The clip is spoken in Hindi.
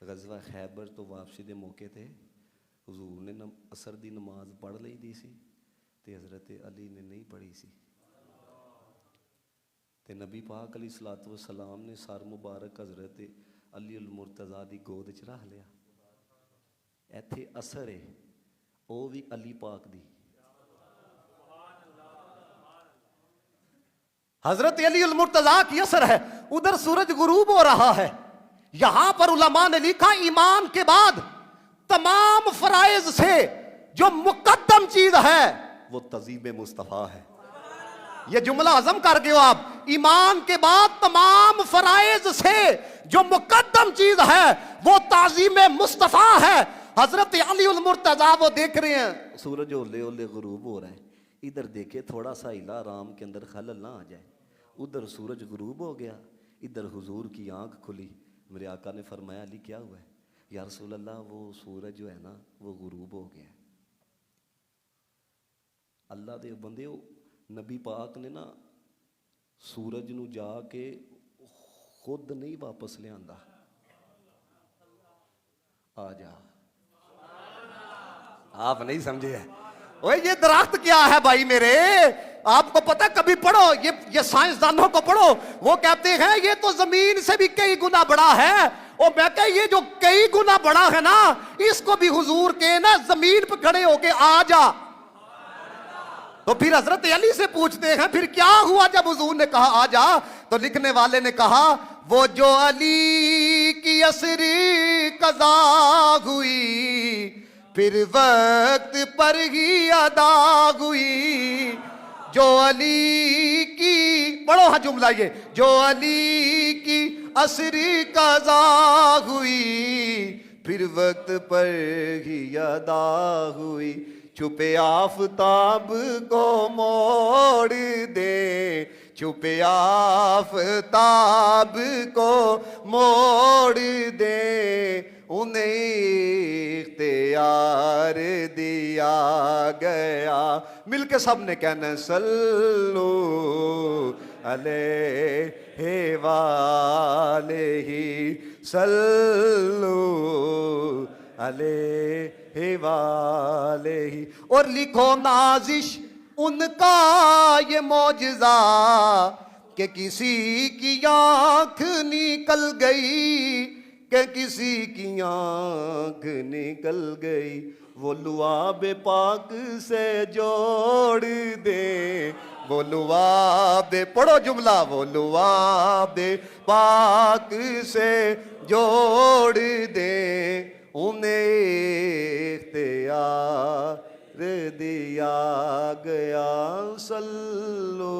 गज़वा खैबर तो वापसी के मौके ते हुजूर ने असर की नमाज पढ़ ली दी सी ते हज़रत अली ने नहीं पढ़ी सी। ते नबी पाक अलैहिस्सलातु वस्सलाम ने सर मुबारक हज़रत अली उल मुर्तज़ा की गोद च रख लिया। इत्थे असर है वो भी अली पाक दी। हज़रत अली उल मुर्तज़ा की असर है। उधर सूरज गुरूब हो रहा है। यहां पर उलमा ने लिखा ईमान के बाद तमाम फराइज से जो मुकद्दम चीज है वो तज़ीब मुस्तफ़ा है। ये जुमला हजम कर गए हो आप। ईमान के बाद तमाम फराइज से जो मुकद्दम चीज है वो ताज़ीम मुस्तफ़ा है। हजरत अली उल मुर्तज़ा वो देख रहे हैं सूरज ओले ओले गुरूब हो रहा है। इधर देखे थोड़ा सा हिला राम के अंदर खलल ना आ जाए। उधर सूरज गुरूब हो गया, इधर हुजूर की आंख खुली। मेरे आका ने फरमाया अली क्या हुआ है? या रसूल अल्लाह वो सूरज जो है ना वो गुरूब हो गया। अल्लाह दे बंदे नबी पाक ने ना सूरज नू जाके खुद नहीं वापस लियांदा। आ जा, आप नहीं समझे है। ओए ये दरख्त क्या है भाई मेरे? आपको पता, कभी पढ़ो ये साइंसदानों को पढ़ो, वो कहते हैं ये तो जमीन से भी कई गुना बड़ा है। और मैं कह ये जो कई गुना बड़ा है ना इसको भी हुजूर के ना जमीन पर खड़े होके आ जा। तो फिर हजरत अली से पूछते हैं फिर क्या हुआ जब हुजूर ने कहा आ जा? तो लिखने वाले ने कहा वो जो अली की असरी कज़ा हुई फिर वक्त पर ही अदा हुई। जो अली की, पढ़ो हाँ जुमला ये, जो अली की असरी कज़ा हुई फिर वक्त पर ही अदा हुई। छुपे आफताब को मोड़ दे, छुपे आफताब को मोड़ दे, उन्हें इख्तियार दिया गया। मिलके सबने कहना सल्लू अलैहि वालैहि सल्लू अलैहि वालैहि। और लिखो नाजिश उनका ये मौजज़ा कि किसी की आंख निकल गई, कि किसी की आंख निकल गई। वो लुआब पाक से जोड़ दे, वो लुआब, पढ़ो जुमला, वो लुआब पाक से जोड़ दे, उन्हें इख्तियार दिया गया। सल्लू